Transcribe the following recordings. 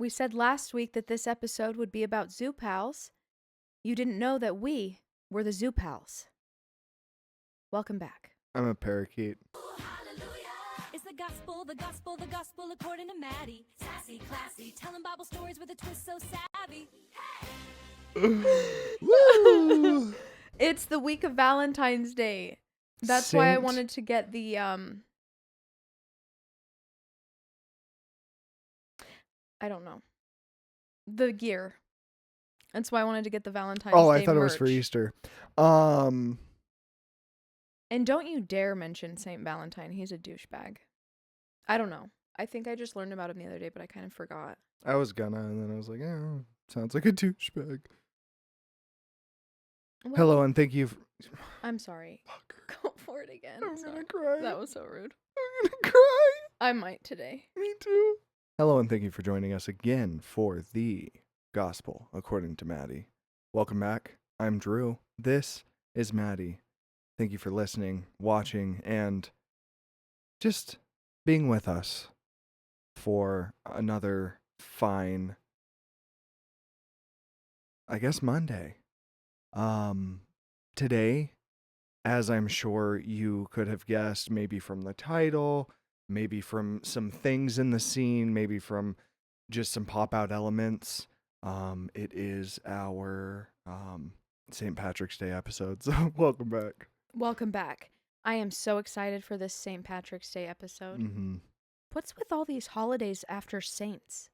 We said last week that this episode would be about Zoo Pals. You didn't know that we were the Zoo Pals. Welcome back. I'm a parakeet. It's the gospel, the gospel, the gospel according to Maddie. Sassy, classy, telling Bible stories with a twist so savvy. Woo! It's the week of Valentine's Day. That's why I Saint- wanted to get the I don't know. The gear. That's why I wanted to get the Valentine's Day I thought it was for merch. Easter. And don't you dare mention Saint Valentine. He's a douchebag. I don't know. I think I just learned about him the other day, but I kind of forgot. I was gonna, and then I was like, sounds like a douchebag. Well, Hello, and thank you. I'm sorry. Fucker. Go for it again. I'm Sorry. gonna cry. That was so rude. I'm gonna cry. I might today. Me too. Hello, and thank you for joining us again for the Gospel According to Maddie. Welcome back. I'm Drew. This is Maddie. Thank you for listening, watching, and just being with us for another fine, I guess, Monday. Today, as I'm sure you could have guessed, maybe from the title, maybe from some things in the scene, maybe from just some pop-out elements, it is our St. Patrick's Day episode, so welcome back. Welcome back. I am so excited for this St. Patrick's Day episode. Mm-hmm. What's with all these holidays after saints?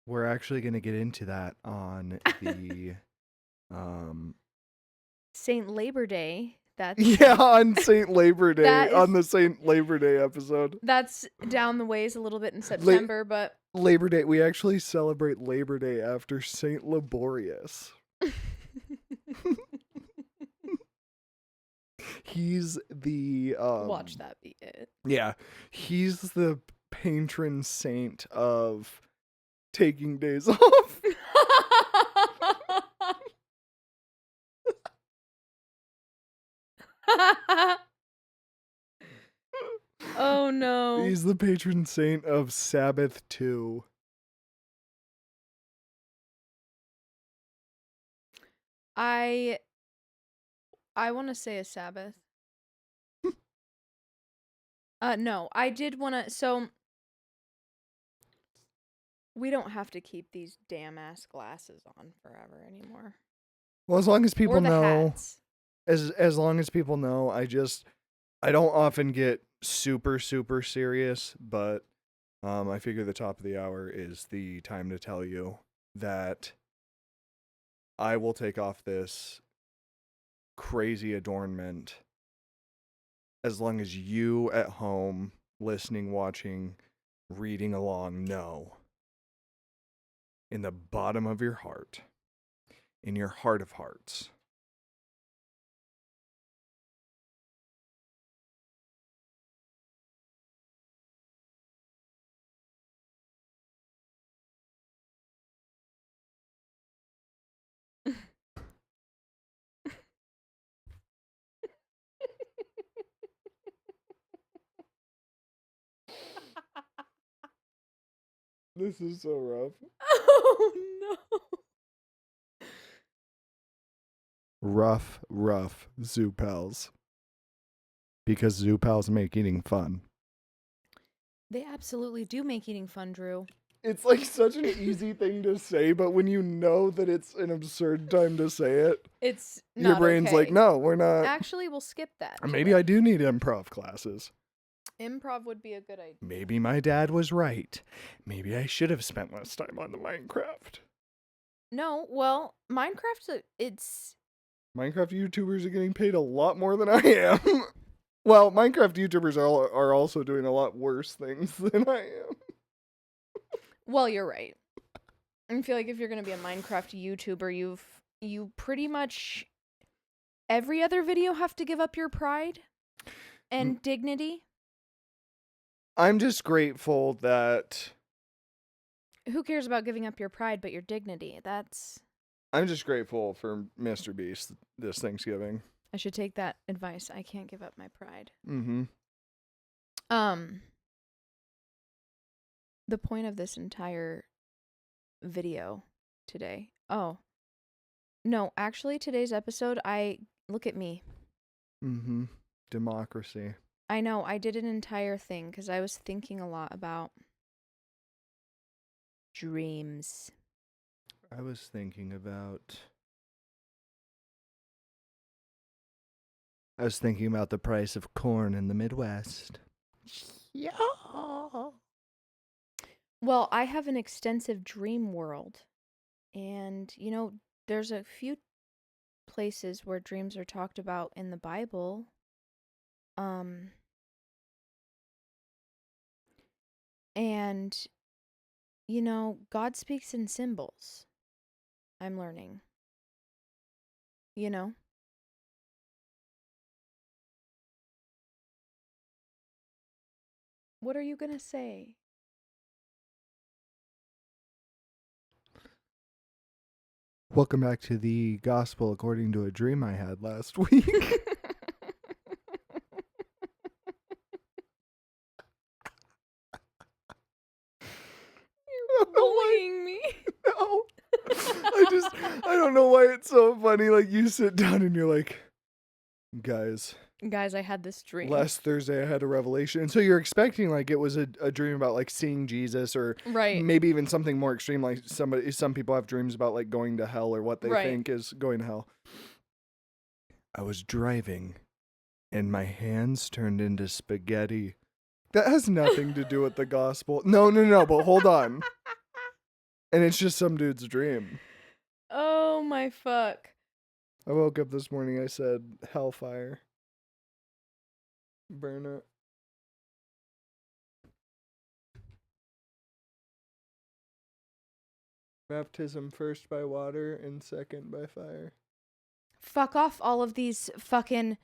We're actually going to get into that on the Saint Labor Day. That's on St. Labor Day, That on is- the St. Labor Day episode. That's down the ways a little bit in September, but Labor Day, we actually celebrate Labor Day after St. Laborious. He's the watch that be it. Yeah, he's the patron saint of taking days off. Oh no. He's the patron saint of Sabbath too. I want to say a Sabbath. No, I did want to. So we don't have to keep these damn ass glasses on forever anymore. Well, as long as people Or the know, hats. as long as people know, I don't often get super serious, but I figure the top of the hour is the time to tell you that I will take off this crazy adornment as long as you at home, listening, watching, reading along, know in the bottom of your heart, in your heart of hearts, this is so rough. Oh no. Rough zoo pals. Because zoo pals make eating fun. They absolutely do make eating fun, Drew. It's like such an easy thing to say, but when you know that it's an absurd time to say it, It's your not brain's okay. like, no, we're not. Actually, we'll skip that. Maybe I do need improv classes. Improv would be a good idea. Maybe my dad was right. Maybe I should have spent less time on the Minecraft. No, well, Minecraft's it's Minecraft YouTubers are getting paid a lot more than I am. Well, Minecraft YouTubers are also doing a lot worse things than I am. well, you're right. I feel like if you're gonna be a Minecraft YouTuber, you pretty much every other video have to give up your pride and dignity. I'm just grateful that Who cares about giving up your pride but your dignity? I'm just grateful for Mr. Beast this Thanksgiving. I should take that advice. I can't give up my pride. Mm-hmm. the point of this entire video today. Oh. No, actually today's episode, look at me. Mm-hmm. Democracy. I know, I did an entire thing because I was thinking a lot about dreams. I was thinking about the price of corn in the Midwest. Yeah. Well, I have an extensive dream world. And, there's a few places where dreams are talked about in the Bible. And, God speaks in symbols. I'm learning. What are you gonna say? Welcome back to the gospel according to a dream I had last week. You're bullying me. No. I don't know why it's so funny. Like, you sit down and you're like, guys, I had this dream. last Thursday I had a revelation. And so you're expecting like it was a dream about like seeing Jesus, or Right. maybe even something more extreme, like some people have dreams about like going to hell or what they Right. think is going to hell. I was driving and my hands turned into spaghetti. That has nothing to do with the gospel. No, but hold on. And it's just some dude's dream. Oh my fuck. I woke up this morning, I said, hellfire. Burn it. Baptism first by water and second by fire. Fuck off, all of these fucking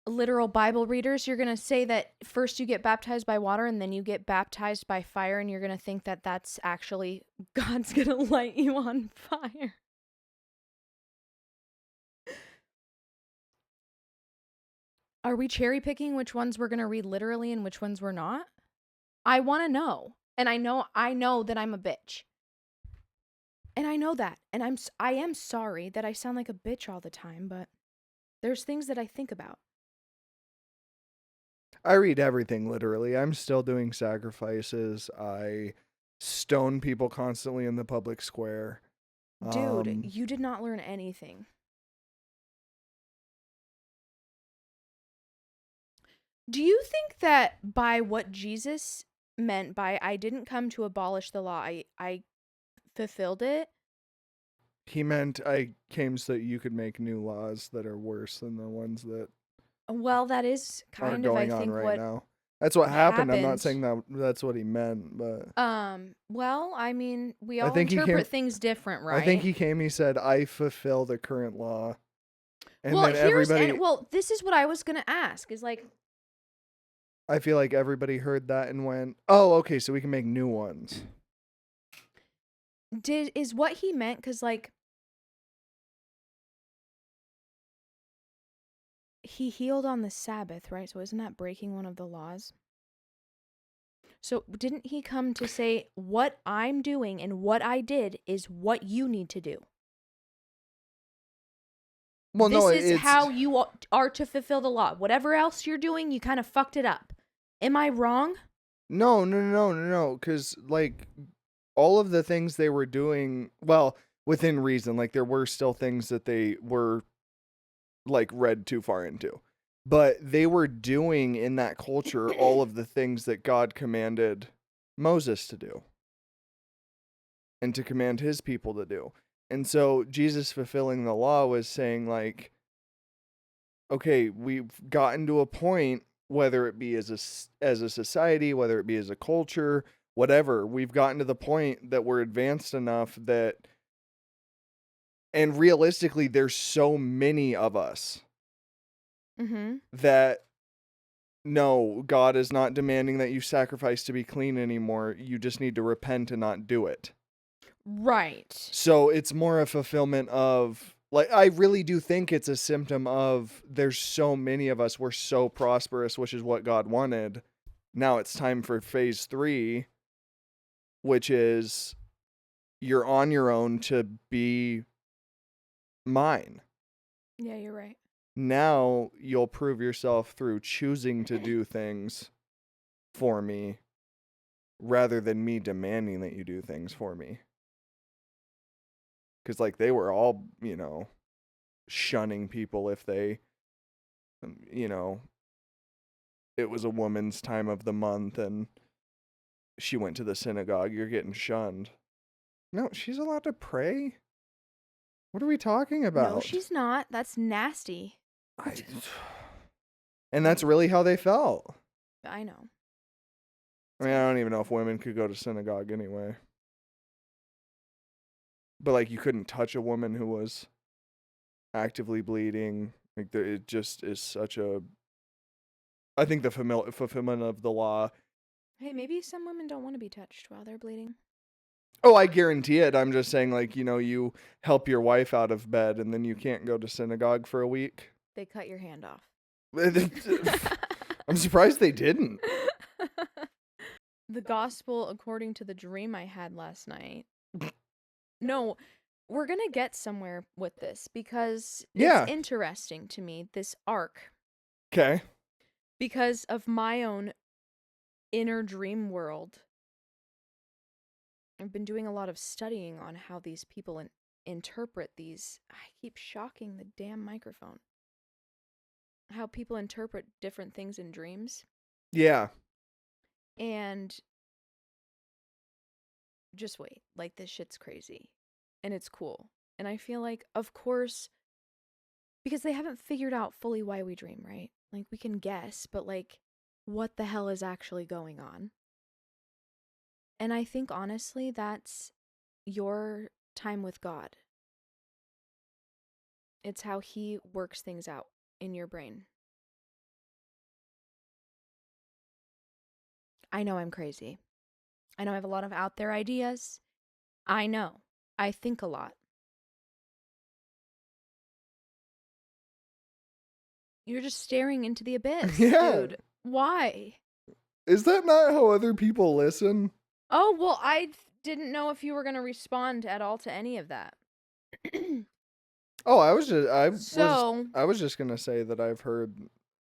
literal Bible readers. You're gonna say that first you get baptized by water and then you get baptized by fire, and you're gonna think that that's actually God's gonna light you on fire. Are we cherry picking which ones we're gonna read literally and which ones we're not? I want to know, and I know that I'm a bitch, and I know that, and I am sorry that I sound like a bitch all the time, but there's things that I think about. I read everything literally. I'm still doing sacrifices. I stone people constantly in the public square. Dude, you did not learn anything. Do you think that by what Jesus meant by I didn't come to abolish the law, I fulfilled it? He meant I came so that you could make new laws that are worse than the ones that Well, that is are kind of, I going on think, right what now. That's what happened. I'm not happened. saying that that's what he meant, but well, I mean, we I all think he interpret came- things different, right? I think he said, I fulfill the current law. And well, then everybody, this is what I was gonna ask, is like, I feel like everybody heard that and went, oh, okay, so we can make new ones. is what he meant, because like he healed on the Sabbath, right? So isn't that breaking one of the laws? So didn't he come to say, what I'm doing and what I did is what you need to do? Well, This no, is it's how you are to fulfill the law. Whatever else you're doing, you kind of fucked it up. Am I wrong? No, because like all of the things they were doing, well, within reason, like there were still things that they were like read too far into, but they were doing in that culture all of the things that God commanded Moses to do and to command his people to do. And so Jesus fulfilling the law was saying like, okay, we've gotten to a point, whether it be as a society, whether it be as a culture, whatever, we've gotten to the point that we're advanced enough that, and realistically, there's so many of us that, no, God is not demanding that you sacrifice to be clean anymore. You just need to repent and not do it. Right. So it's more a fulfillment of, like, I really do think it's a symptom of there's so many of us, we're so prosperous, which is what God wanted. Now it's time for phase 3, which is you're on your own to be mine. Yeah, you're right. Now you'll prove yourself through choosing to do things for me rather than me demanding that you do things for me. Because, like, they were all, shunning people if they, it was a woman's time of the month and she went to the synagogue. You're getting shunned. No, she's allowed to pray. What are we talking about? No, she's not. That's nasty. And that's really how they felt. I know. I mean, I don't even know if women could go to synagogue anyway. But, like, you couldn't touch a woman who was actively bleeding. Like, it just is such a... I think the fulfillment of the law... Hey, maybe some women don't want to be touched while they're bleeding. Oh, I guarantee it. I'm just saying, like, you help your wife out of bed and then you can't go to synagogue for a week. They cut your hand off. I'm surprised they didn't. The gospel according to the dream I had last night. No, we're going to get somewhere with this because it's interesting to me, this arc. Okay. Because of my own inner dream world. I've been doing a lot of studying on how these people interpret these. I keep shocking the damn microphone. How people interpret different things in dreams. Yeah. And just wait. Like, this shit's crazy. And it's cool. And I feel like, of course, because they haven't figured out fully why we dream, right? Like, we can guess, but, like, what the hell is actually going on? And I think, honestly, that's your time with God. It's how he works things out in your brain. I know I'm crazy. I know I have a lot of out there ideas. I know. I think a lot. You're just staring into the abyss, dude. Why? Is that not how other people listen? Oh, well, I didn't know if you were going to respond at all to any of that. Oh, I was just going to say that I've heard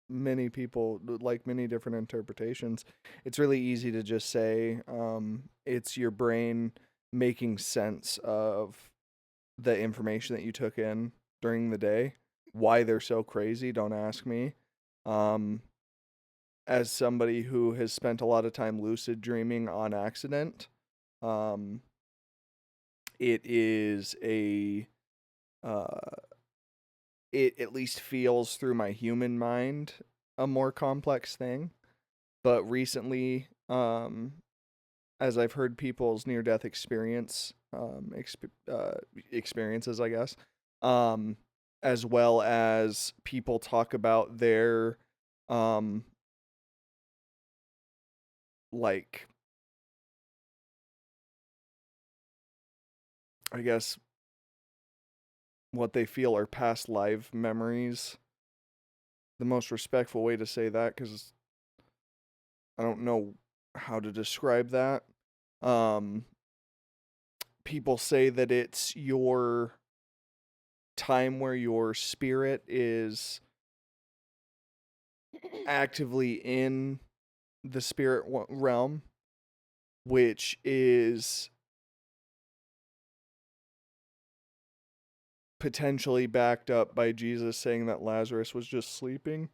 many people, like, many different interpretations. It's really easy to just say it's your brain making sense of the information that you took in during the day. Why they're so crazy, don't ask me. As somebody who has spent a lot of time lucid dreaming on accident, it is it at least feels through my human mind a more complex thing. But recently, as I've heard people's near-death experiences, I guess, as well as people talk about their, like, I guess, what they feel are past life memories. The most respectful way to say that, because I don't know how to describe that. People say that it's your time where your spirit is actively in the spirit realm, which is potentially backed up by Jesus saying that Lazarus was just sleeping.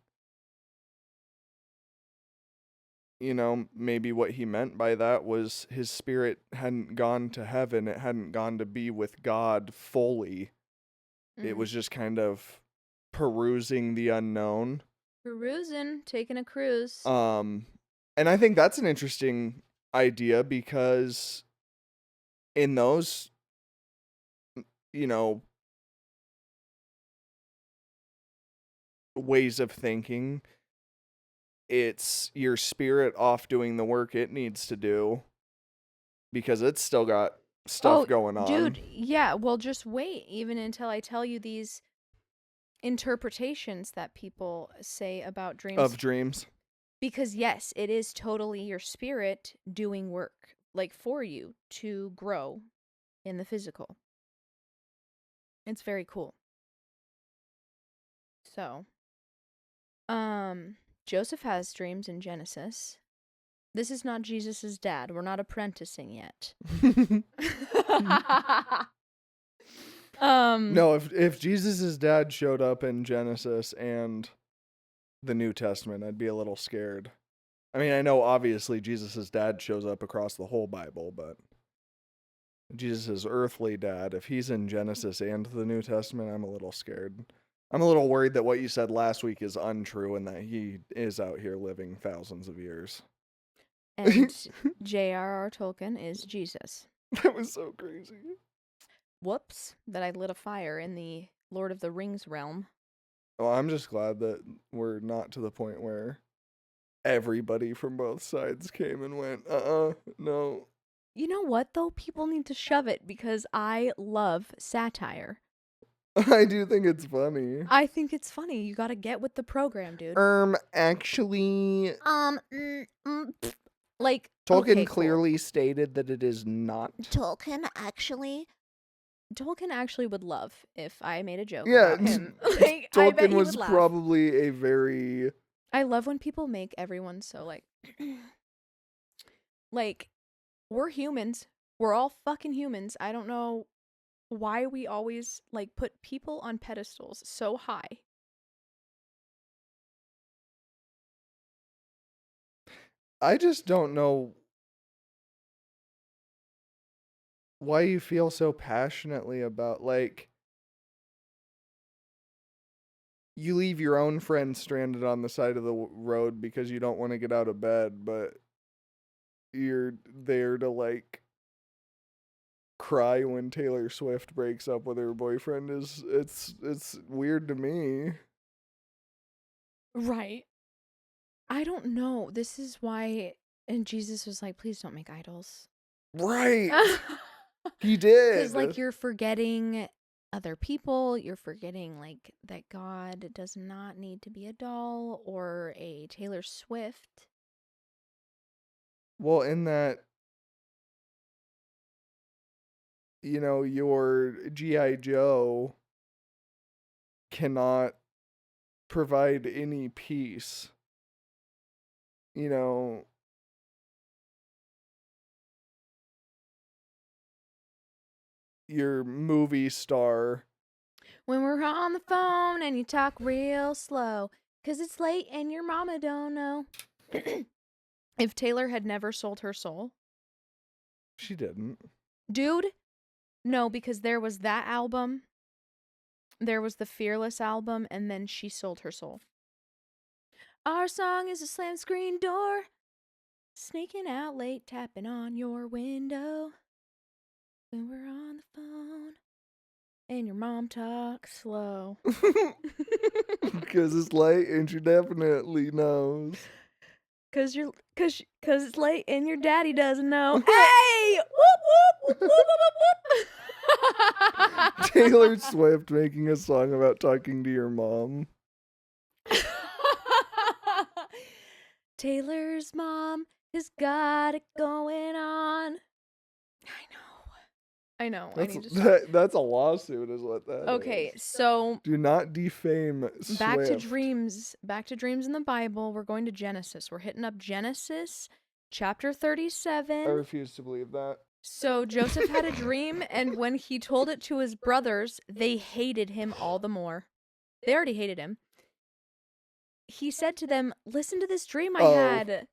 Maybe what he meant by that was his spirit hadn't gone to heaven. It hadn't gone to be with God fully. Mm-hmm. It was just kind of perusing the unknown. Taking a cruise. And I think that's an interesting idea because in those, ways of thinking, it's your spirit off doing the work it needs to do because it's still got stuff going on. Dude, yeah, well, just wait even until I tell you these interpretations that people say about dreams. Of dreams. Because, yes, it is totally your spirit doing work. like for you to grow in the physical. It's very cool. So, Joseph has dreams in Genesis. This is not Jesus's dad. We're not apprenticing yet. No, if Jesus' dad showed up in Genesis and the New Testament, I'd be a little scared. I mean, I know obviously Jesus' dad shows up across the whole Bible, but Jesus' earthly dad, if he's in Genesis and the New Testament, I'm a little scared. I'm a little worried that what you said last week is untrue and that he is out here living thousands of years. And J.R.R. Tolkien is Jesus. That was so crazy. Whoops, that I lit a fire in the Lord of the Rings realm. Well, I'm just glad that we're not to the point where everybody from both sides came and went, no. You know what, though? People need to shove it because I love satire. I do think it's funny. I think it's funny. You gotta get with the program, dude. Actually, Like, Tolkien okay, cool. clearly stated that it is not. Tolkien actually would love if I made a joke Yeah, about him. Like, I bet Tolkien he was would laugh. probably a very... I love when people make everyone so, like... like, we're humans. We're all fucking humans. I don't know why we always, like, put people on pedestals so high. I just don't know why you feel so passionately about, like, you leave your own friends stranded on the side of the road because you don't want to get out of bed, but you're there to, like, cry when Taylor Swift breaks up with her boyfriend. It's weird to me. Right. I don't know. This is why... And Jesus was like, please don't make idols. Right. He did. Because, like, you're forgetting other people. You're forgetting, like, that God does not need to be a doll or a Taylor Swift. Well, in that, you know, your G.I. Joe cannot provide any peace. You know, your movie star. When we're on the phone and you talk real slow, 'cause it's late and your mama don't know. If Taylor had never sold her soul. She didn't. Dude, no, because there was that album. There was the Fearless album, and then she sold her soul. Our song is a slam screen door, sneaking out late, tapping on your window. When we're on the phone, and your mom talks slow. Because it's late and she definitely knows. Cause it's late and your daddy doesn't know. Hey! Whoop, whoop, whoop, whoop, whoop, whoop. Taylor Swift making a song about talking to your mom. Taylor's mom has got it going on. I know. I need to stop. That's a lawsuit is what that Okay, is. so Do not defame Swift. back to dreams in the Bible. We're going to Genesis. We're hitting up Genesis chapter 37. I refuse to believe that. So Joseph had a dream, and when he told it to his brothers, they hated him all the more. They already hated him. He said to them, listen to this dream I had.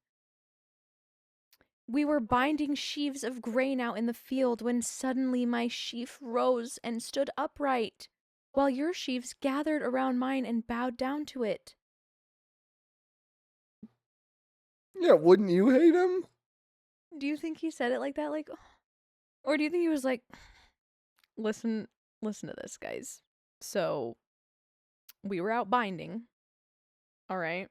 We were binding sheaves of grain out in the field when suddenly my sheaf rose and stood upright, while your sheaves gathered around mine and bowed down to it. Yeah, wouldn't you hate him? Do you think he said it like that? Like, or do you think he was like, listen to this, guys. So, we were out binding. All right.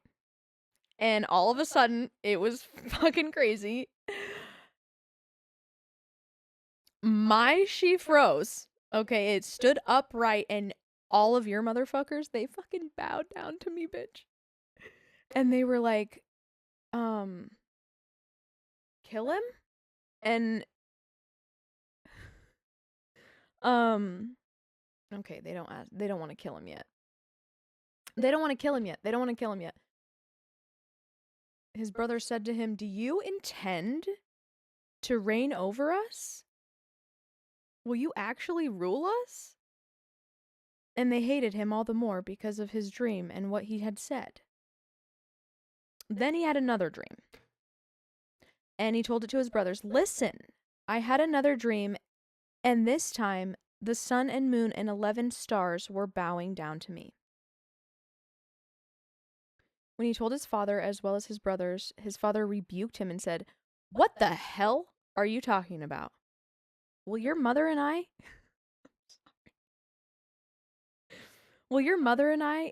And all of a sudden, it was fucking crazy. My sheaf rose. Okay, it stood upright, and all of your motherfuckers, they fucking bowed down to me, bitch. And they were like, kill him? And okay, they don't want to kill him yet. They don't want to kill him yet. They don't want to kill him yet. His brother said to him, "Do you intend to reign over us? Will you actually rule us?" And they hated him all the more because of his dream and what he had said. Then he had another dream. And he told it to his brothers. "Listen, I had another dream, and this time the sun and moon and 11 stars were bowing down to me." When he told his father as well as his brothers, his father rebuked him and said, "What the hell are you talking about? Will your mother and I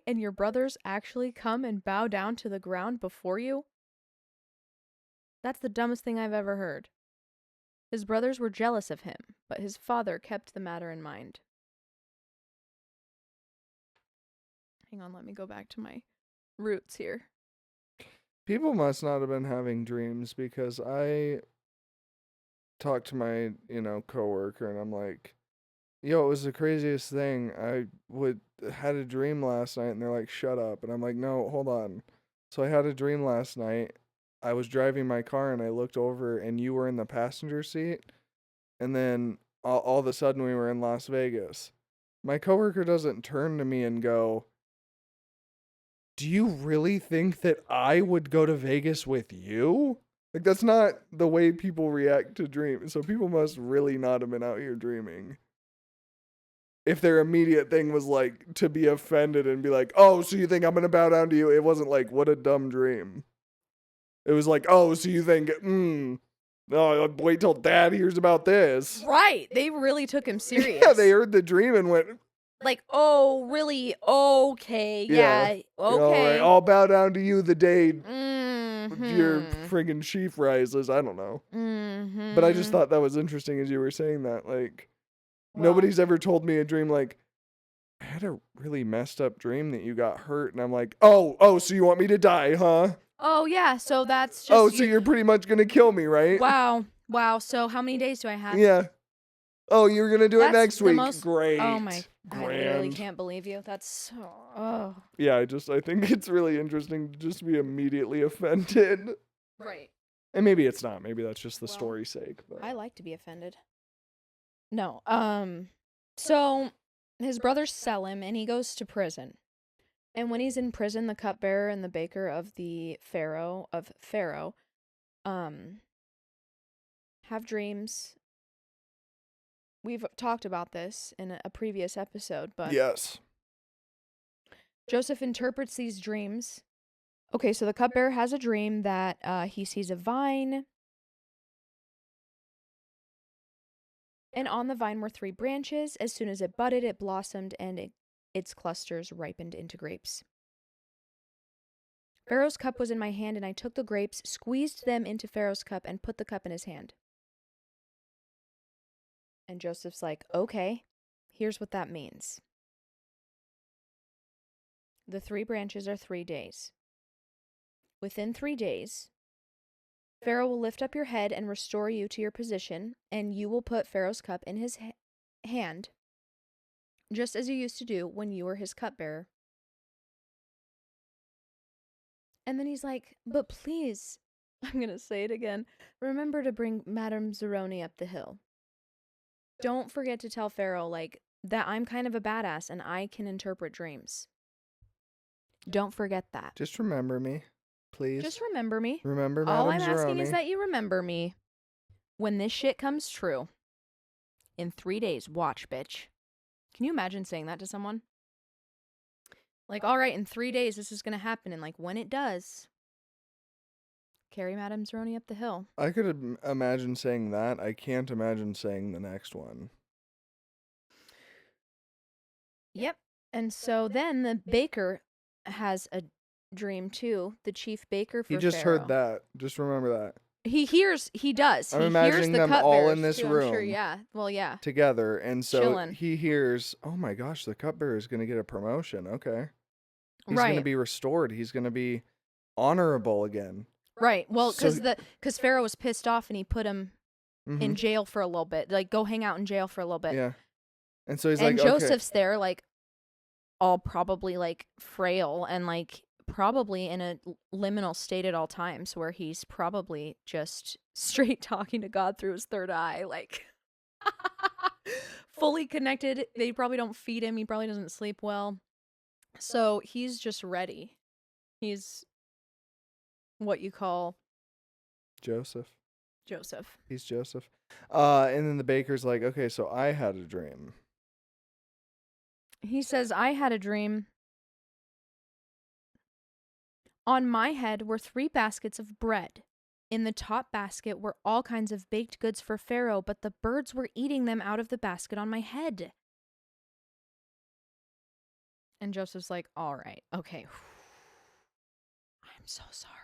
and your brothers actually come and bow down to the ground before you?" That's the dumbest thing I've ever heard. His brothers were jealous of him, but his father kept the matter in mind. Hang on, let me go back to my roots here. People must not have been having dreams, because I talked to my, coworker, and I'm like, yo, it was the craziest thing. I had a dream last night, and they're like, shut up. And I'm like, no, hold on. So I had a dream last night. I was driving my car, and I looked over, and you were in the passenger seat. And then all of a sudden, we were in Las Vegas. My coworker doesn't turn to me and go, "Do you really think that I would go to Vegas with you?" Like, that's not the way people react to dreams. So people must really not have been out here dreaming. If their immediate thing was like to be offended and be like, "Oh, so you think I'm going to bow down to you?" It wasn't like, "What a dumb dream." It was like, "Oh, so you think, no, wait till dad hears about this." Right. They really took him serious. Yeah, they heard the dream and went, like, "Oh, really? Okay. Yeah. Yeah. all Okay." right, I'll bow down to you the day your Mhm. friggin' sheaf rises. I don't know. Mhm. But I just thought that was interesting as you were saying that. Like, Well, nobody's ever told me a dream like, "I had a really messed up dream that you got hurt." And I'm like, oh, so you want me to die, huh? Oh, yeah. So that's just. Oh, so you're pretty much going to kill me, right? Wow. So how many days do I have? Yeah. Oh, you're going to do it That's next the week. most- Great. Oh my. I literally Grand. can't believe you. That's so. Oh. Yeah, I think it's really interesting to just be immediately offended. Right. And maybe it's not. Maybe that's just the Well, story's sake. But I like to be offended. No. So his brothers sell him and he goes to prison. And when he's in prison, the cupbearer and the baker of the Pharaoh have dreams. We've talked about this in a previous episode, but yes. Joseph interprets these dreams. Okay, so the cupbearer has a dream that he sees a vine, and on the vine were 3 branches. As soon as it budded, it blossomed, and its clusters ripened into grapes. Pharaoh's cup was in my hand, and I took the grapes, squeezed them into Pharaoh's cup, and put the cup in his hand. And Joseph's like, "Okay, here's what that means. The 3 branches are 3 days. Within 3 days, Pharaoh will lift up your head and restore you to your position, and you will put Pharaoh's cup in his hand, just as you used to do when you were his cupbearer." And then he's like, "But please," I'm going to say it again, "remember to bring Madame Zeroni up the hill. Don't forget to tell Pharaoh, like, that I'm kind of a badass and I can interpret dreams. Don't forget that. Just remember me, please. Just remember me. Remember All Madame I'm asking Zeroni. is that you remember me when this shit comes true. In 3 days, watch, bitch." Can you imagine saying that to someone? Like, all right, in 3 days, this is going to happen. And, like, when it does, carry Madame Zeroni up the hill. I could imagine saying that. I can't imagine saying the next one. Yep. And so then the baker has a dream, too. The chief baker for He just Pharaoh. heard that. Just remember that. He does. I'm He imagining hears the them all cupbearers, in this too, room. I'm sure, yeah. Well, yeah. Together. And so Chillin'. he hears, oh my gosh, the cupbearer is going to get a promotion. Okay. He's Right. going to be restored. He's going to be honorable again. Right. Well, So- because Pharaoh was pissed off and he put him in jail for a little bit. Like, go hang out in jail for a little bit. Yeah. And so he's And like, Joseph's there, like, all probably, like, frail and, like, probably in a liminal state at all times where he's probably just straight talking to God through his third eye, like, fully connected. They probably don't feed him. He probably doesn't sleep well. So he's just ready. He's what you call Joseph. Joseph. He's Joseph. And then the baker's like, okay, so I had a dream. He says, I had a dream. On my head were 3 baskets of bread. In the top basket were all kinds of baked goods for Pharaoh, but the birds were eating them out of the basket on my head. And Joseph's like, all right, okay. I'm so sorry.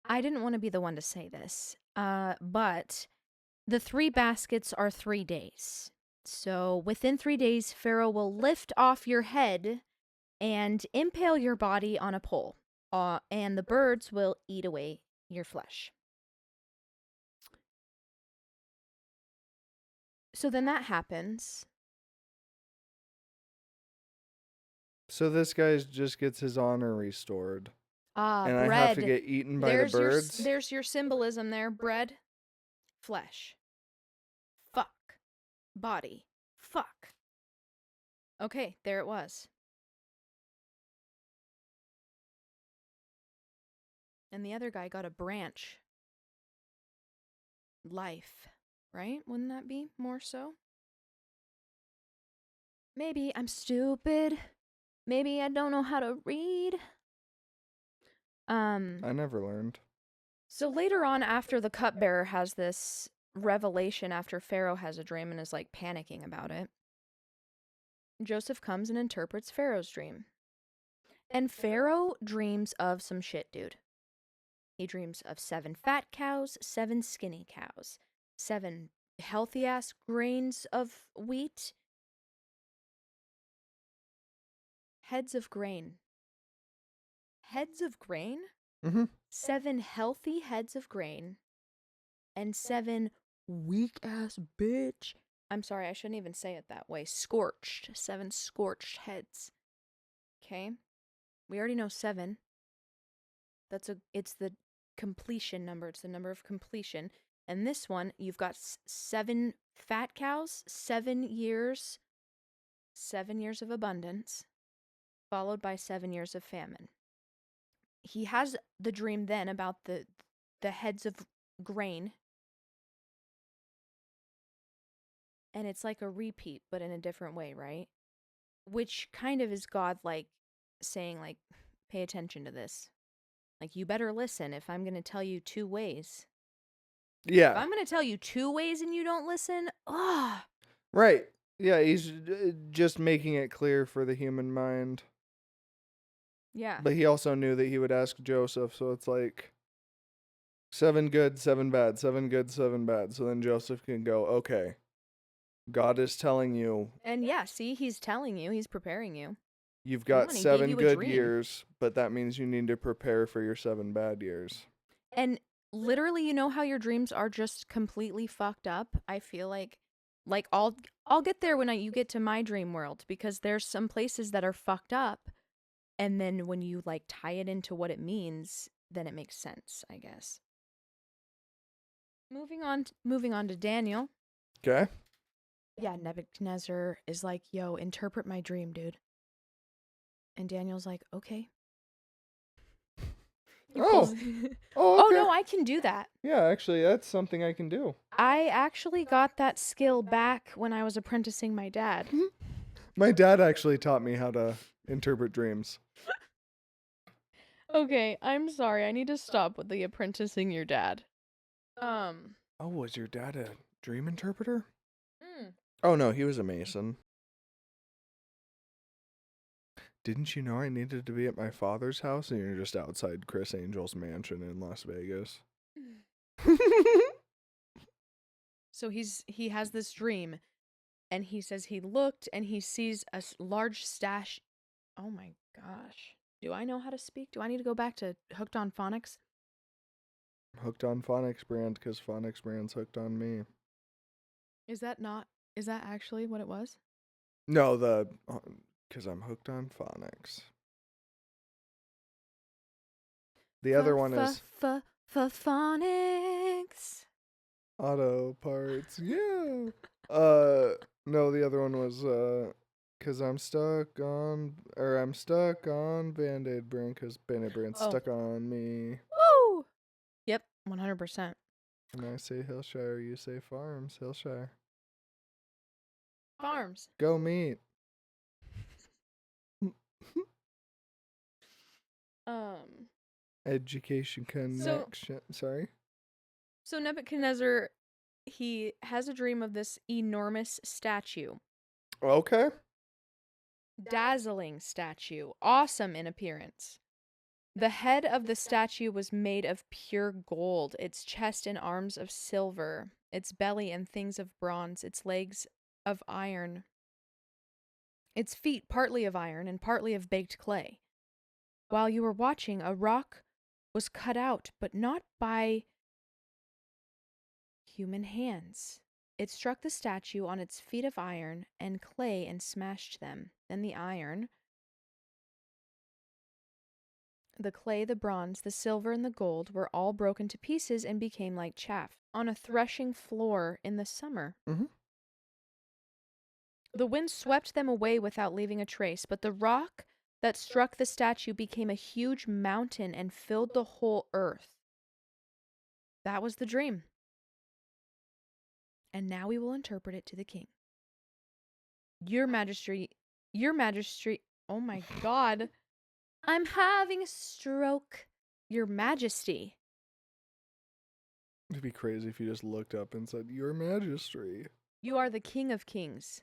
I didn't want to be the one to say this, but the 3 baskets are 3 days. So within 3 days, Pharaoh will lift off your head and impale your body on a pole, and the birds will eat away your flesh. So then that happens. So this guy just gets his honor restored. And Bread. I have to get eaten by the birds? There's your symbolism there. Bread, flesh. Fuck. Body. Fuck. Okay, there it was. And the other guy got a branch. Life. Right? Wouldn't that be more so? Maybe I'm stupid. Maybe I don't know how to read. I never learned. So later on, after the cupbearer has this revelation, after Pharaoh has a dream and is like panicking about it, Joseph comes and interprets Pharaoh's dream. And Pharaoh dreams of some shit, dude. He dreams of 7 fat cows, 7 skinny cows, 7 healthy-ass grains of wheat, heads of grain. Heads of grain? Mm-hmm. 7 healthy heads of grain and 7 weak-ass bitch. I'm sorry, I shouldn't even say it that way. Scorched. 7 scorched heads. Okay? We already know 7. It's the completion number. It's the number of completion. And this one, you've got 7 fat cows, 7 years of abundance, followed by 7 years of famine. He has the dream then about the heads of grain. And it's like a repeat, but in a different way, right? Which kind of is God, like, saying, like, pay attention to this. Like, you better listen if I'm going to tell you 2 ways. Yeah. If I'm going to tell you 2 ways and you don't listen, Right. Yeah, he's just making it clear for the human mind. Yeah. But he also knew that he would ask Joseph, so it's like 7 good, 7 bad, 7 good, 7 bad. So then Joseph can go, okay, God is telling you. And yeah, see, he's telling you, he's preparing you. You've got He gave 7 you a good dream. years, but that means you need to prepare for your 7 bad years. And literally, you know how your dreams are just completely fucked up? I feel like I'll get there when you get to my dream world, because there's some places that are fucked up, and then when you like tie it into what it means, then it makes sense, I guess. Moving on to Daniel. Okay. Yeah, Nebuchadnezzar is like, yo, interpret my dream, dude. And Daniel's like, okay. Oh, okay. Oh, Oh, no, I can do that. Yeah, actually, that's something I can do. I actually got that skill back when I was apprenticing my dad. My dad actually taught me how to interpret dreams. Okay, I'm sorry. I need to stop with the apprenticing your dad. Oh, was your dad a dream interpreter? Mm. Oh, no, he was a Mason. Didn't you know I needed to be at my father's house and you're just outside Chris Angel's mansion in Las Vegas? So he has this dream, and he says he looked and he sees a large stash. Oh my gosh. Do I know how to speak? Do I need to go back to Hooked on Phonics? Hooked on Phonics brand because Phonics brand's hooked on me. Is that actually what it was? No, because I'm hooked on Phonics. The other one is Phonics. auto parts. Yeah. No, the other one was because I'm stuck on Band-Aid brand because Band-Aid brand's Oh. stuck on me. Woo! Yep, 100%. And I say Hillshire, you say Farms. Hillshire. Farms. Go meet. Education connection. Sorry. So Nebuchadnezzar, he has a dream of this enormous statue. Okay. Dazzling statue, awesome in appearance. The head of the statue was made of pure gold, its chest and arms of silver, its belly and things of bronze, its legs of iron, its feet partly of iron and partly of baked clay. While you were watching, a rock was cut out, but not by human hands. It struck the statue on its feet of iron and clay and smashed them. Then the iron, the clay, the bronze, the silver, and the gold were all broken to pieces and became like chaff on a threshing floor in the summer. Mhm. The wind swept them away without leaving a trace, but the rock that struck the statue became a huge mountain and filled the whole earth. That was the dream. And now we will interpret it to the king. Your majesty, oh my god. I'm having a stroke. Your majesty. It'd be crazy if you just looked up and said, Your Majesty. You are the King of Kings.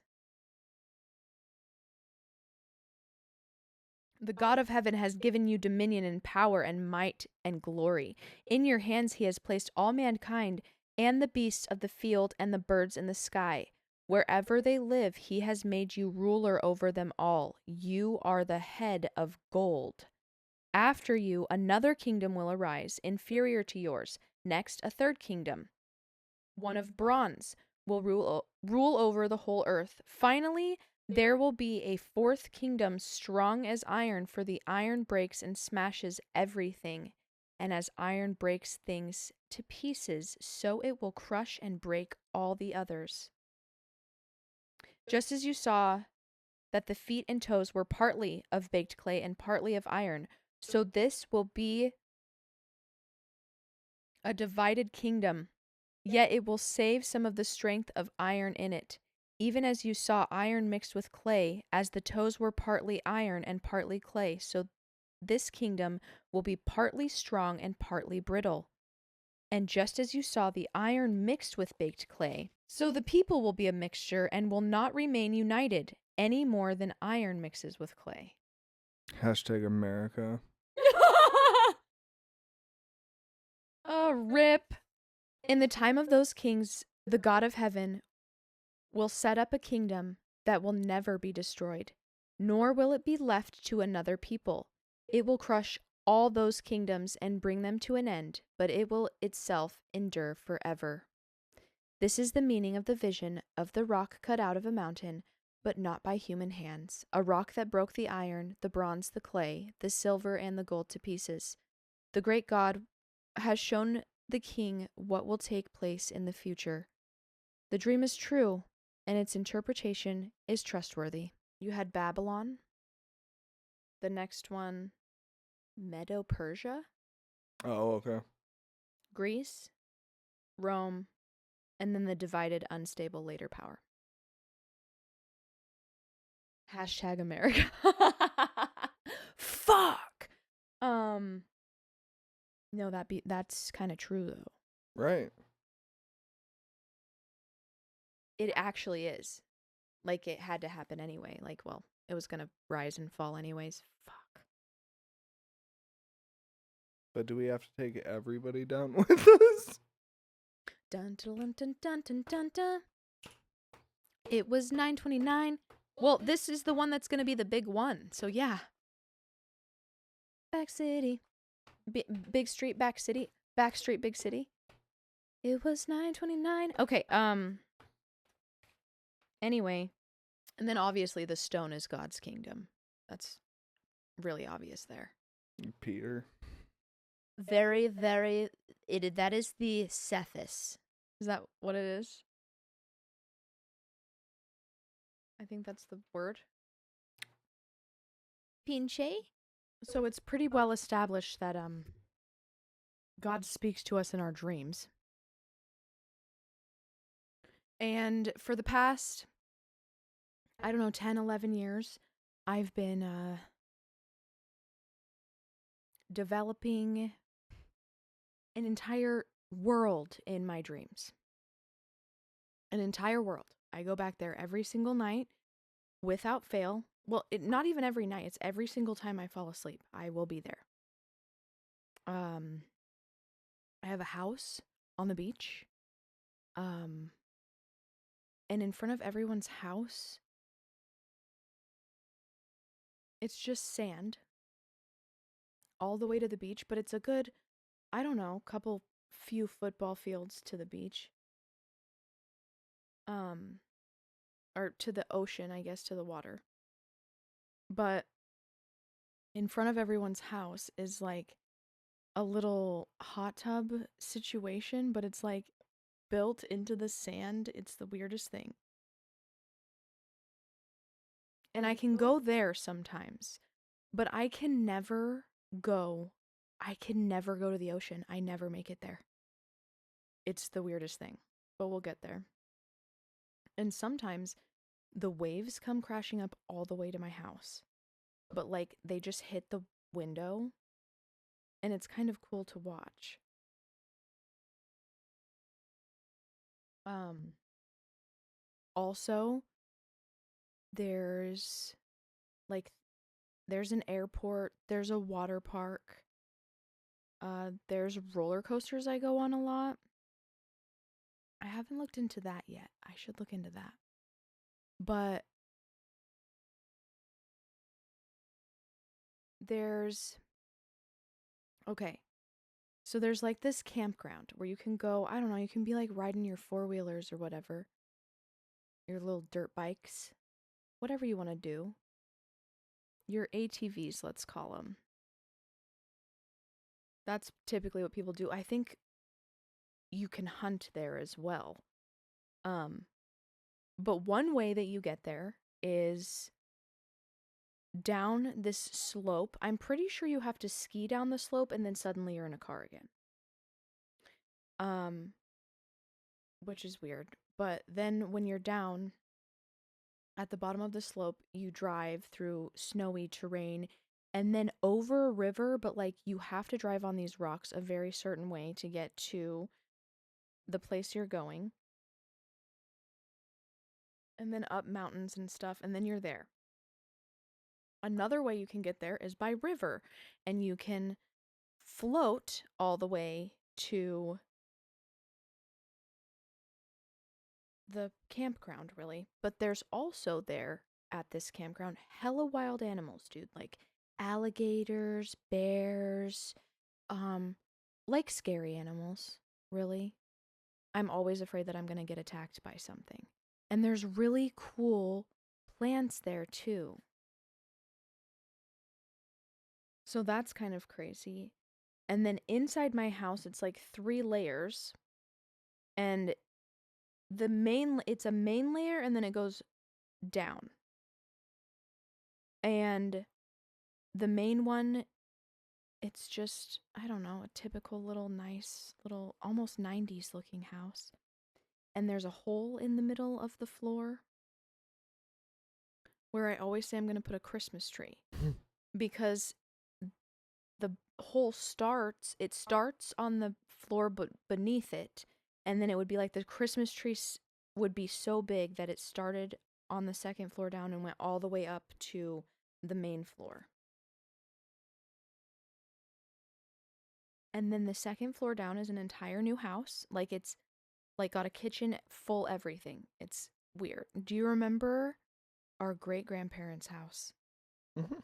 The God of heaven has given you dominion and power and might and glory. In your hands he has placed all mankind and the beasts of the field and the birds in the sky. Wherever they live, he has made you ruler over them all. You are the head of gold. After you, another kingdom will arise, inferior to yours. Next, a third kingdom, one of bronze, will rule over the whole earth. Finally, there will be a fourth kingdom strong as iron, for the iron breaks and smashes everything. And as iron breaks things to pieces, so it will crush and break all the others. Just as you saw that the feet and toes were partly of baked clay and partly of iron, so this will be a divided kingdom. Yet it will save some of the strength of iron in it. Even as you saw iron mixed with clay, as the toes were partly iron and partly clay, so this kingdom will be partly strong and partly brittle. And just as you saw the iron mixed with baked clay, so the people will be a mixture and will not remain united any more than iron mixes with clay. Hashtag America. Rip. In the time of those kings, the God of heaven will set up a kingdom that will never be destroyed, nor will it be left to another people. It will crush all those kingdoms and bring them to an end, but it will itself endure forever. This is the meaning of the vision of the rock cut out of a mountain, but not by human hands, a rock that broke the iron, the bronze, the clay, the silver, and the gold to pieces. The great God has shown the king what will take place in the future. The dream is true, and its interpretation is trustworthy. You had Babylon. The next one, Medo-Persia. Oh, okay. Greece, Rome, and then the divided, unstable later power. Hashtag America. Fuck. No, that's kind of true though. Right. It actually is. Like, it had to happen anyway. Like, well, it was gonna rise and fall anyways. Fuck. But do we have to take everybody down with us? Dun dun dun dun dun dun dun. It was 9:29. Well, this is the one that's gonna be the big one. So yeah. Back City. Big Street, Back City. Backstreet Big City. It was 9:29. Okay, anyway, and then obviously the stone is God's kingdom. That's really obvious there. Peter. Very, very, that is the Cephas. Is that what it is? I think that's the word. Pinche? So it's pretty well established that God speaks to us in our dreams. And for the past, I don't know, 10, 11 years, I've been developing an entire world in my dreams. An entire world. I go back there every single night without fail. Well, not even every night. It's every single time I fall asleep. I will be there. I have a house on the beach. And in front of everyone's house, it's just sand all the way to the beach, but it's a good, I don't know, few football fields to the beach. Or to the ocean, I guess, to the water. But in front of everyone's house is like a little hot tub situation, but it's like built into the sand. It's the weirdest thing. And I can go there sometimes, but I can never go to the ocean. I never make it there. It's the weirdest thing, but we'll get there. And sometimes the waves come crashing up all the way to my house, but like they just hit the window, and it's kind of cool to watch. Also, there's an airport, there's a water park, there's roller coasters I go on a lot. I haven't looked into that yet. I should look into that. But so there's like this campground where you can go, I don't know, you can be like riding your four-wheelers or whatever, your little dirt bikes, whatever you want to do. Your ATVs, let's call them. That's typically what people do. I think you can hunt there as well. But one way that you get there is down this slope. I'm pretty sure you have to ski down the slope and then suddenly you're in a car again. Which is weird. But then when you're down at the bottom of the slope, you drive through snowy terrain and then over a river, but like you have to drive on these rocks a very certain way to get to the place you're going. And then up mountains and stuff, and then you're there. Another way you can get there is by river, and you can float all the way to the campground, really. But there's also there at this campground hella wild animals, dude. Like alligators, bears, like scary animals, really. I'm always afraid that I'm gonna get attacked by something. And there's really cool plants there too. So that's kind of crazy. And then inside my house, it's like 3 layers. And it's a main layer and then it goes down. And the main one, it's just, I don't know, a typical little nice, little almost 90s looking house. And there's a hole in the middle of the floor where I always say I'm going to put a Christmas tree. Because the hole starts on the floor but beneath it. And then it would be like the Christmas tree would be so big that it started on the second floor down and went all the way up to the main floor. And then the second floor down is an entire new house. Like it's like got a kitchen, full everything. It's weird. Do you remember our great-grandparents' house? Mm-hmm.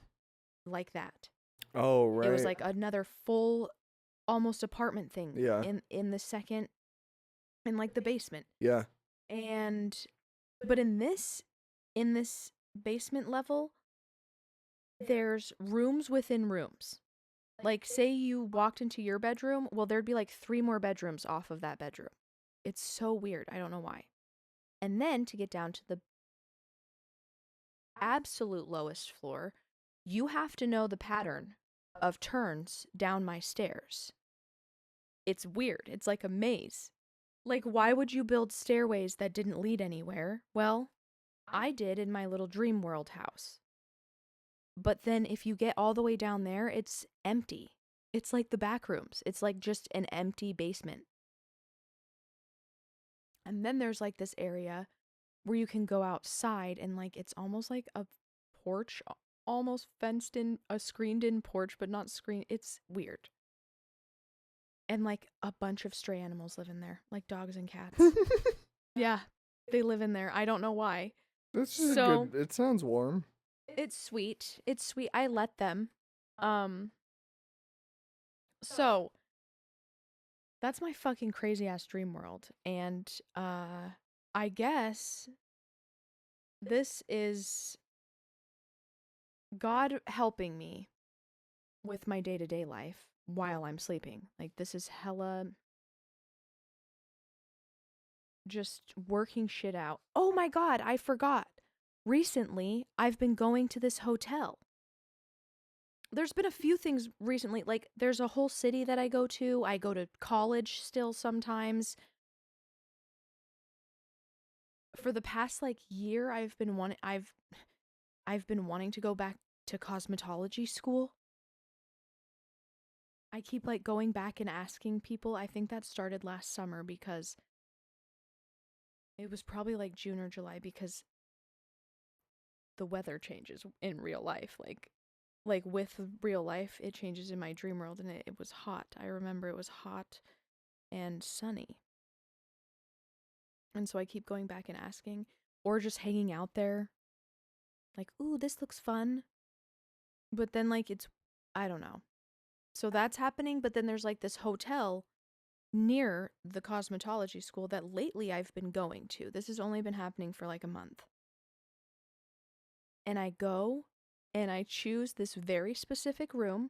Like that. Oh, right. It was like another full almost apartment thing. Yeah. In the second, in like the basement. Yeah. But in this basement level, there's rooms within rooms. Like, say you walked into your bedroom, well, there'd be like 3 more bedrooms off of that bedroom. It's so weird. I don't know why. And then to get down to the absolute lowest floor, you have to know the pattern of turns down my stairs. It's weird. It's like a maze. Like, why would you build stairways that didn't lead anywhere? Well, I did in my little dream world house. But then if you get all the way down there, it's empty. It's like the back rooms. It's like just an empty basement. And then there's like this area where you can go outside and like it's almost like a porch, almost fenced in, a screened in porch, but not screened. It's weird. And like a bunch of stray animals live in there, like dogs and cats. Yeah, they live in there. I don't know why. That's just So- good. It sounds warm. It's sweet. It's sweet. I let them. So that's my fucking crazy ass dream world. And I guess this is God helping me with my day-to-day life while I'm sleeping. Like, this is hella just working shit out. Oh my God, I forgot. Recently, I've been going to this hotel. There's been a few things recently. Like, there's a whole city that I go to. I go to college still sometimes. For the past like year, I've been wanting to go back to cosmetology school. I keep like going back and asking people. I think that started last summer because it was probably like June or July because the weather changes in real life. Like with real life, it changes in my dream world, and it was hot. I remember it was hot and sunny. And so I keep going back and asking, or just hanging out there. Like, ooh, this looks fun. But then like I don't know. So that's happening, but then there's like this hotel near the cosmetology school that lately I've been going to. This has only been happening for like a month. And I go and I choose this very specific room.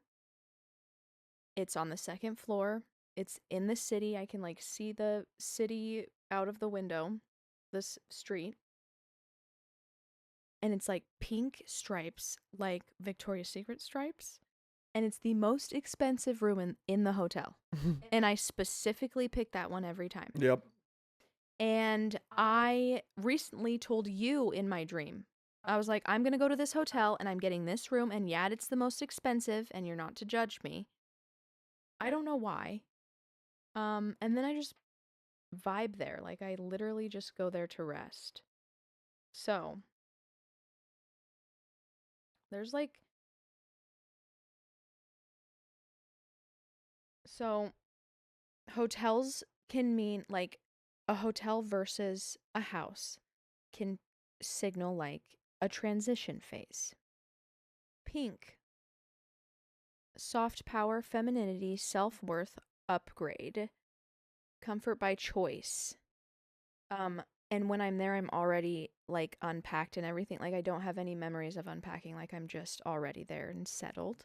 It's on the second floor. It's in the city. I can like see the city out of the window, this street. And it's like pink stripes, like Victoria's Secret stripes. And it's the most expensive room in the hotel. And I specifically pick that one every time. Yep. And I recently told you in my dream, I was like, I'm going to go to this hotel and I'm getting this room. And yeah, it's the most expensive and you're not to judge me. I don't know why. And then I just vibe there. Like, I literally just go there to rest. So there's like, so hotels can mean like a hotel versus a house can signal like a transition phase. Pink, soft power, femininity, self-worth, upgrade, comfort by choice. And when I'm there, I'm already like unpacked and everything. Like, I don't have any memories of unpacking. Like, I'm just already there and settled.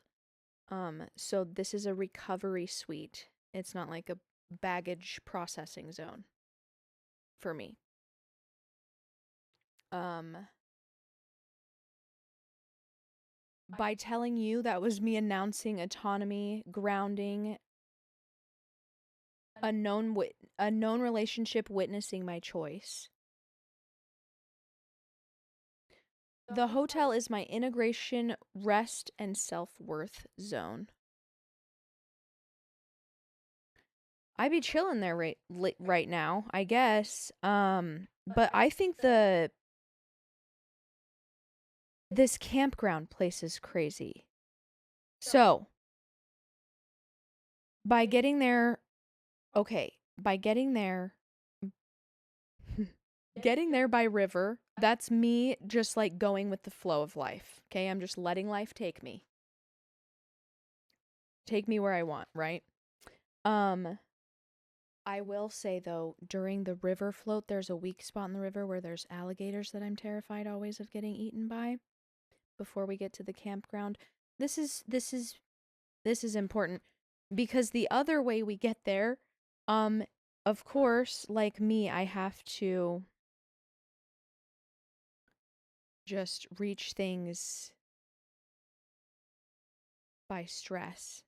So this is a recovery suite. It's not like a baggage processing zone for me. By telling you, that was me announcing autonomy, grounding, a known relationship, witnessing my choice. The hotel is my integration, rest, and self-worth zone. I be chilling there right now, I guess. But I think this campground place is crazy. So, by getting there getting there by river, that's me just like going with the flow of life. Okay, I'm just letting life take me where I want, right? I will say though, during the river float, there's a weak spot in the river where there's alligators that I'm terrified always of getting eaten by before we get to the campground. This is important because the other way we get there, of course, like me, I have to just reach things by stress.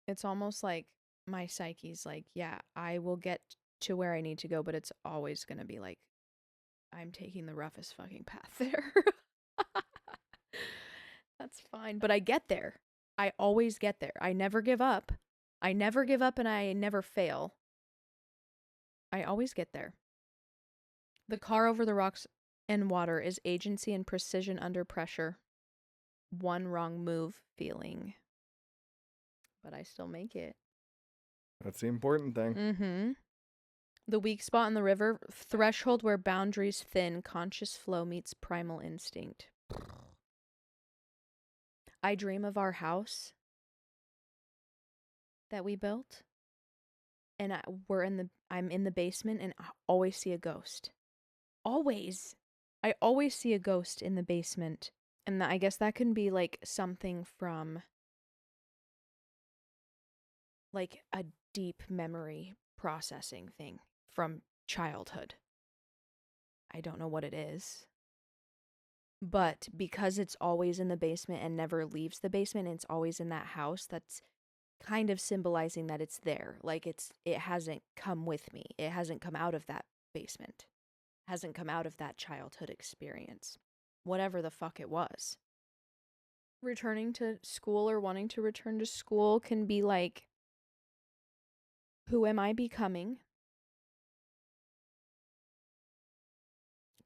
It's almost like my psyche's like, yeah, I will get to where I need to go, but it's always going to be like, I'm taking the roughest fucking path there. That's fine. But I get there. I always get there. I never give up. I never give up and I never fail. I always get there. The car over the rocks and water is agency and precision under pressure. One wrong move feeling. But I still make it. That's the important thing. Mm-hmm. The weak spot in the river, threshold where boundaries thin, conscious flow meets primal instinct. I dream of our house that we built, and I'm in the basement, and I always see a ghost. Always. I always see a ghost in the basement, and I guess that can be like something from like a deep memory processing thing from childhood. I don't know what it is. But because it's always in the basement and never leaves the basement, and it's always in that house, that's kind of symbolizing that it's there. Like it hasn't come with me. It hasn't come out of that basement. It hasn't come out of that childhood experience. Whatever the fuck it was. Returning to school or wanting to return to school can be like, who am I becoming?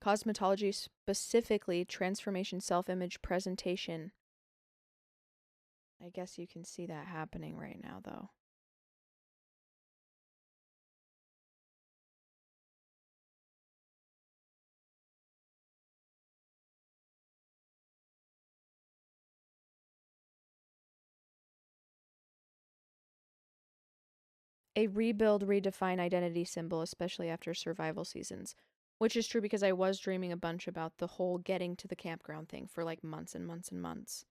Cosmetology, specifically transformation, self-image, presentation. I guess you can see that happening right now, though. A rebuild, redefine identity symbol, especially after survival seasons. Which is true because I was dreaming a bunch about the whole getting to the campground thing for like months and months and months.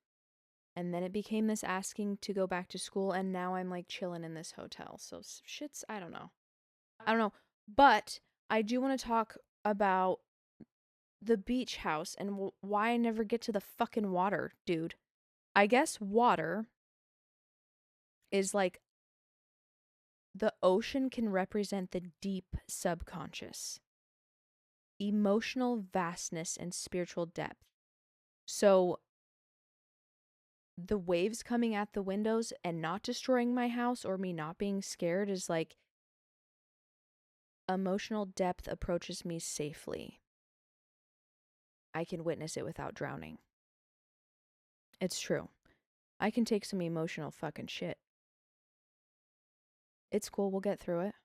And then it became this asking to go back to school, and now I'm like chilling in this hotel. So shit's, I don't know. But I do want to talk about the beach house and why I never get to the fucking water, dude. I guess water is like the ocean can represent the deep subconscious, emotional vastness, and spiritual depth. So the waves coming at the windows and not destroying my house or me not being scared is like emotional depth approaches me safely. I can witness it without drowning. It's true. I can take some emotional fucking shit. It's cool. We'll get through it.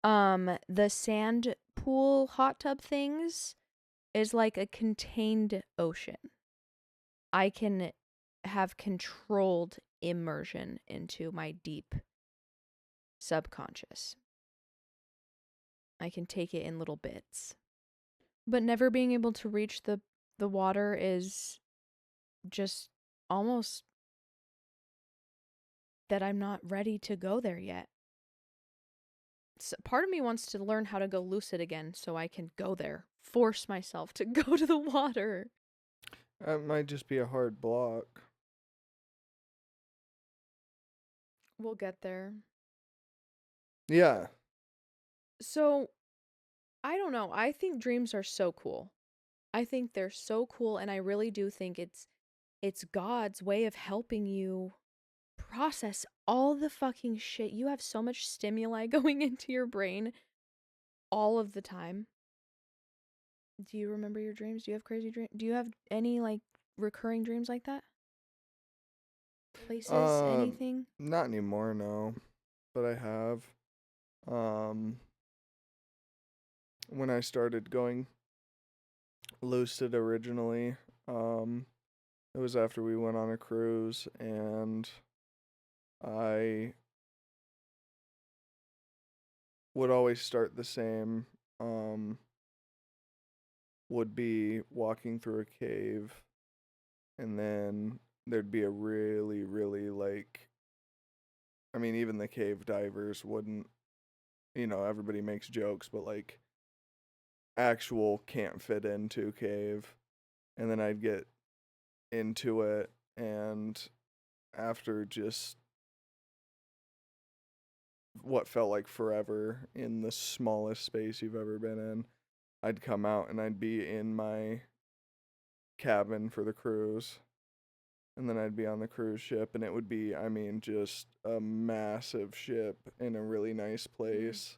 The sand pool hot tub things is like a contained ocean. I can have controlled immersion into my deep subconscious. I can take it in little bits. But never being able to reach the water is just almost that I'm not ready to go there yet. So part of me wants to learn how to go lucid again so I can go there. Force myself to go to the water. That might just be a hard block. We'll get there. Yeah. So, I don't know. I think dreams are so cool. I think they're so cool, and I really do think it's God's way of helping you process all the fucking shit. You have so much stimuli going into your brain all of the time. Do you remember your dreams? Do you have crazy dreams? Do you have any like recurring dreams like that? Places, anything? Not anymore, no. But I have. When I started going lucid originally, it was after we went on a cruise, and I would always start the same. Would be walking through a cave, and then there'd be a really, really like, I mean, even the cave divers wouldn't, everybody makes jokes, but like actual can't fit into cave. And then I'd get into it, and after just what felt like forever in the smallest space you've ever been in, I'd come out and I'd be in my cabin for the cruise. And then I'd be on the cruise ship, and it would be, I mean, just a massive ship in a really nice place.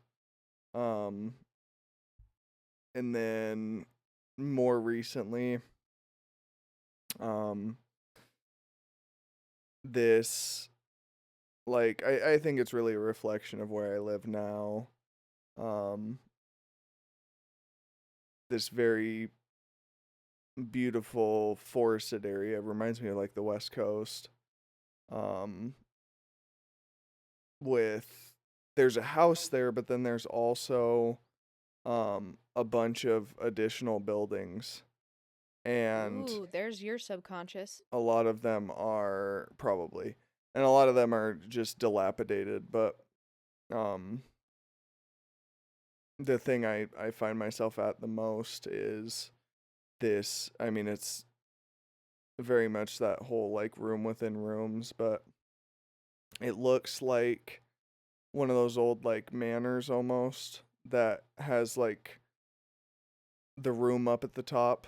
And then more recently, this, like, I think it's really a reflection of where I live now. This very beautiful forested area reminds me of like the West Coast. With there's a house there, but then there's also a bunch of additional buildings, and Ooh, there's your subconscious. a lot of them are and a lot of them are just dilapidated, but the thing I find myself at the most is this. I mean, it's very much that whole like room within rooms, but it looks like one of those old like manors almost that has like the room up at the top,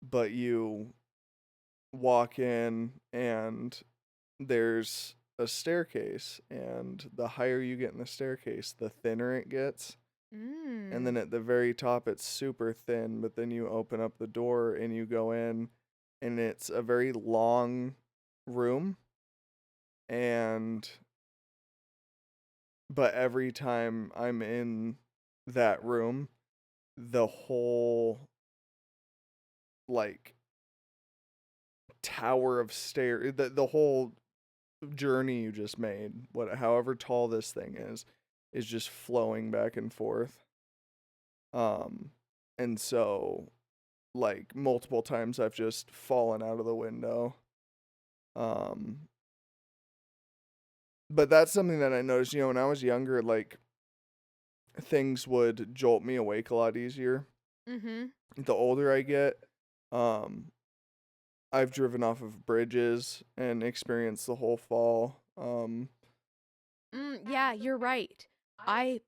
but you walk in and there's a staircase, and the higher you get in the staircase, the thinner it gets. And then at the very top, it's super thin, but then you open up the door and you go in, and it's a very long room. But every time I'm in that room, the whole, like, tower of stairs, the whole journey you just made, however tall this thing is just flowing back and forth. And so, like, multiple times I've just fallen out of the window. But that's something that I noticed, when I was younger, like, things would jolt me awake a lot easier. The older I get, I've driven off of bridges and experienced the whole fall. Yeah, you're right. I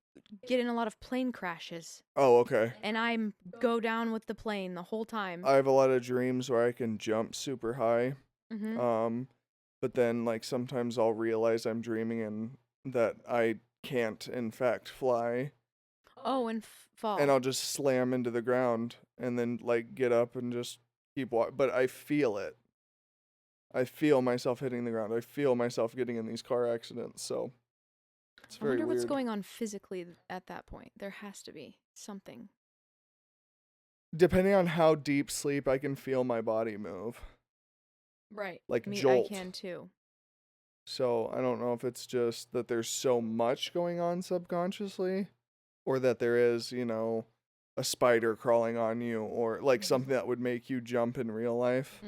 get in a lot of plane crashes, Oh, okay. and I go down with the plane the whole time. I have a lot of dreams where I can jump super high. But then, like, sometimes I'll realize I'm dreaming and that I can't, in fact, fly. Oh, and fall. And I'll just slam into the ground and then, like, get up and just keep walking. But I feel it. I feel myself hitting the ground. I feel myself getting in these car accidents. So it's I very wonder weird. what's going on physically at that point. There has to be something. Depending on how deep sleep, I can feel my body move. Right. Like Me, jolt. I can too. So I don't know if it's just that there's so much going on subconsciously, or that there is, a spider crawling on you, or like something that would make you jump in real life,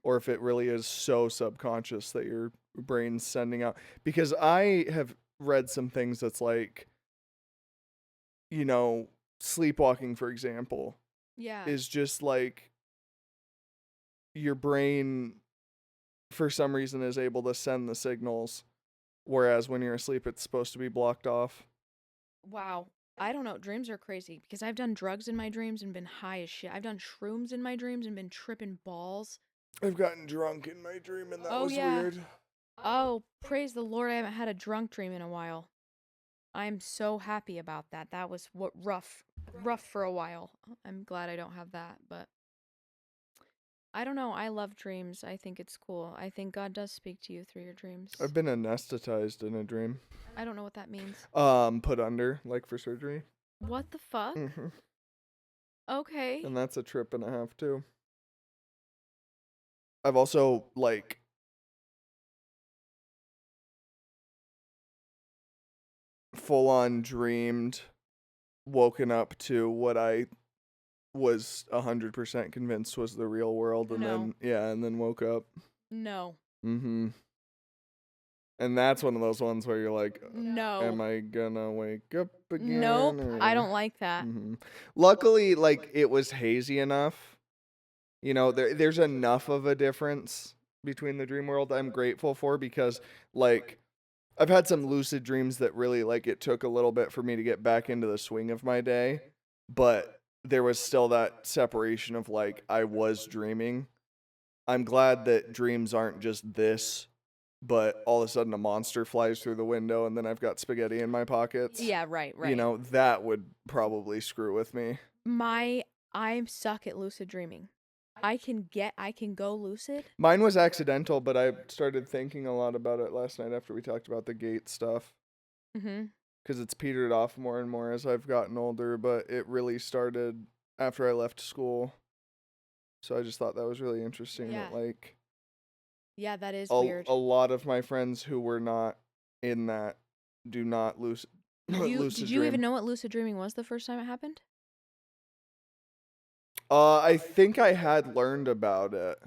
or if it really is so subconscious that your brain's sending out. Because I have read some things that's like, sleepwalking, for example, is just like your brain, for some reason, is able to send the signals, whereas when you're asleep, it's supposed to be blocked off. Wow. I don't know. Dreams are crazy because I've done drugs in my dreams and been high as shit. I've done shrooms in my dreams and been tripping balls. I've gotten drunk in my dream, and that was weird. Oh, praise the Lord, I haven't had a drunk dream in a while. I'm so happy about that. That was rough for a while. I'm glad I don't have that, but I don't know. I love dreams. I think it's cool. I think God does speak to you through your dreams. I've been anesthetized in a dream. I don't know what that means. Put under, like for surgery. What the fuck? Okay. And that's a trip and a half too. I've also, like, full on dreamed, woken up to what I was 100% convinced was the real world, and No. then woke up. No. Mm-hmm. And that's one of those ones where you're like, No. am I gonna wake up again? Nope. I or- don't like that. Mm-hmm. Luckily, like, it was hazy enough. You know, there's enough of a difference between the dream world I'm grateful for, because, like, I've had some lucid dreams that really, like, it took a little bit for me to get back into the swing of my day, but there was still that separation of, like, I was dreaming. I'm glad that dreams aren't just this, but all of a sudden a monster flies through the window and then I've got spaghetti in my pockets. Yeah, right. You know, that would probably screw with me. I suck at lucid dreaming. I can go lucid. Mine was accidental, but I started thinking a lot about it last night after we talked about the gate stuff. Mm-hmm. Because it's petered off more and more as I've gotten older, but it really started after I left school. So I just thought that was really interesting. Yeah. That, like, Yeah, that is weird. a lot of my friends who were not in that do not lucid Did you even know what lucid dreaming was the first time it happened? I think I had learned about it,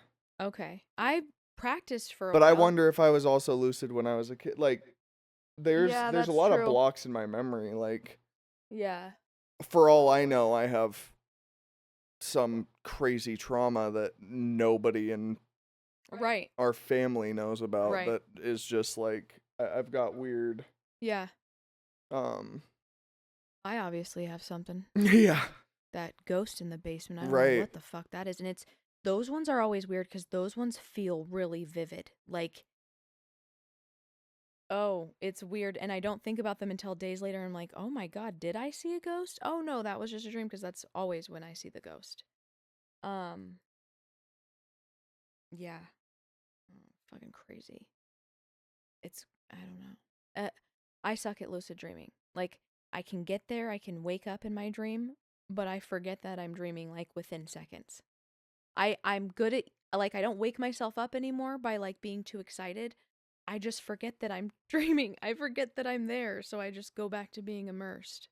Okay. I practiced for a but while. I wonder if I was also lucid when I was a kid. Like, there's Yeah, a that's lot true. of blocks in my memory. Like, Yeah. for all I know, I have some crazy trauma that nobody in Right. our family knows about. Right. That is just like I've got weird. Yeah. Um. I obviously have something. Yeah. That ghost in the basement. I don't Right. know what the fuck that is. And those ones are always weird because those ones feel really vivid. Like, oh, it's weird. And I don't think about them until days later. I'm like, oh my God, did I see a ghost? Oh no, that was just a dream, because that's always when I see the ghost. Yeah. Fucking crazy. I don't know. I suck at lucid dreaming. Like, I can get there, I can wake up in my dream, but I forget that I'm dreaming, like, within seconds. I'm good at, like, I don't wake myself up anymore by, like, being too excited. I just forget that I'm dreaming. I forget that I'm there, so I just go back to being immersed.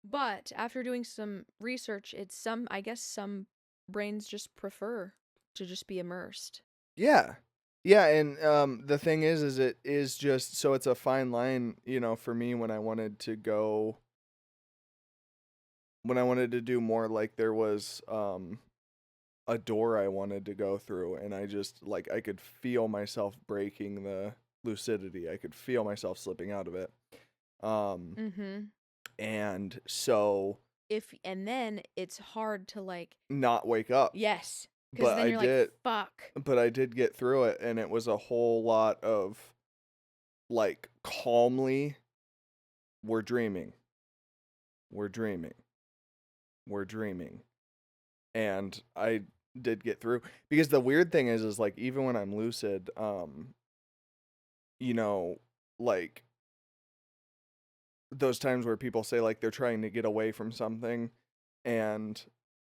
But after doing some research, I guess some brains just prefer to just be immersed. Yeah. Yeah, and the thing is it is just, so it's a fine line, you know, for me when I wanted to do more, like, there was a door I wanted to go through, and I just, like, I could feel myself breaking the lucidity. I could feel myself slipping out of it. Mm-hmm. And so And then it's hard to, like, not wake up. yes. Because But then I you're did. like, fuck. But I did get through it, and it was a whole lot of, like, calmly, we're dreaming. We're dreaming. We're dreaming. And I did get through, because the weird thing is like, even when I'm lucid, you know, like, those times where people say, like, they're trying to get away from something and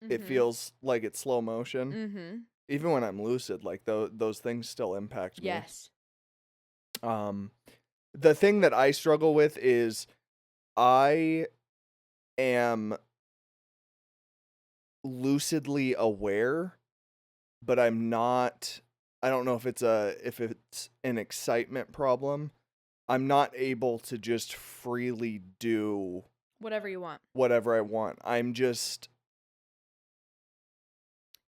it feels like it's slow motion. Mm-hmm. Even when I'm lucid, like, those things still impact me. Yes. The thing that I struggle with is I am lucidly aware, but I'm not. I don't know if it's an excitement problem. I'm not able to just freely do Whatever you want. whatever I want. I'm just.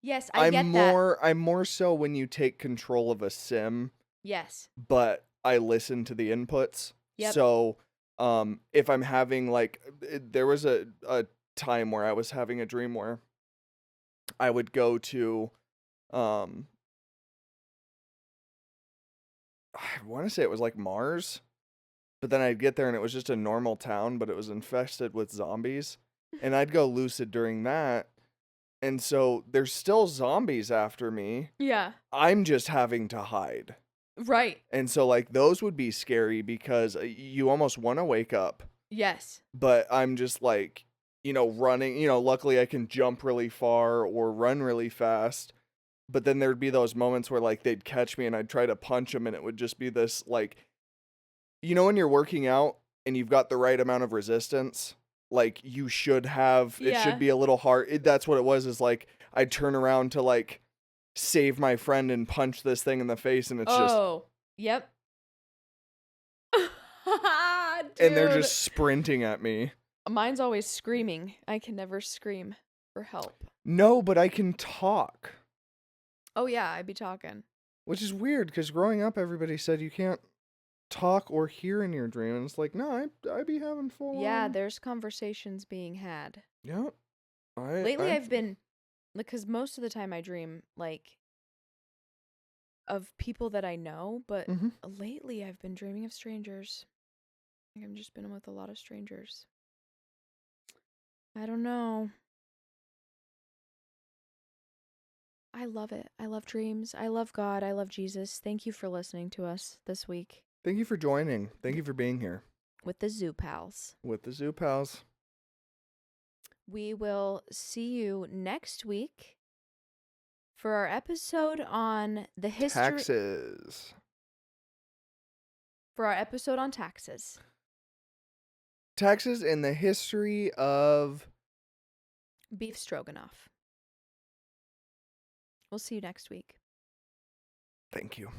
Yes, I get that. I'm more so when you take control of a sim, Yes. but I listen to the inputs. Yep. So, if I'm having, like, there was a time where I was having a dream where I would go to, I want to say it was like Mars, but then I'd get there and it was just a normal town, but it was infested with zombies, and I'd go lucid during that, and so there's still zombies after me. Yeah. I'm just having to hide. Right. And so, like, those would be scary because you almost want to wake up, Yes. but I'm just, like, you know, running. You know, luckily I can jump really far or run really fast, but then there'd be those moments where, like, they'd catch me and I'd try to punch them, and it would just be this, like, you know, when you're working out and you've got the right amount of resistance, like you should have, it Yeah. should be a little hard. That's what it was, is like I'd turn around to like save my friend and punch this thing in the face, and it's Oh, yep. and they're Dude. just sprinting at me. Mine's always screaming. I can never scream for help. No, but I can talk, Oh yeah, I'd be talking. which is weird because growing up, everybody said you can't talk or hear in your dream, and it's like, no, I be having full Yeah, on. there's conversations being had. Yeah. Lately I've been, because most of the time I dream like of people that I know, but Mhm. lately I've been dreaming of strangers. Like I've just been with a lot of strangers. I don't know. I love it. I love dreams. I love God. I love Jesus. Thank you for listening to us this week Thank you for joining. Thank you for being here with the Zoo Pals. with the Zoo Pals. We will see you next week for our episode on the history. Taxes. For our episode on taxes. Taxes and the history of Beef stroganoff. We'll see you next week. Thank you.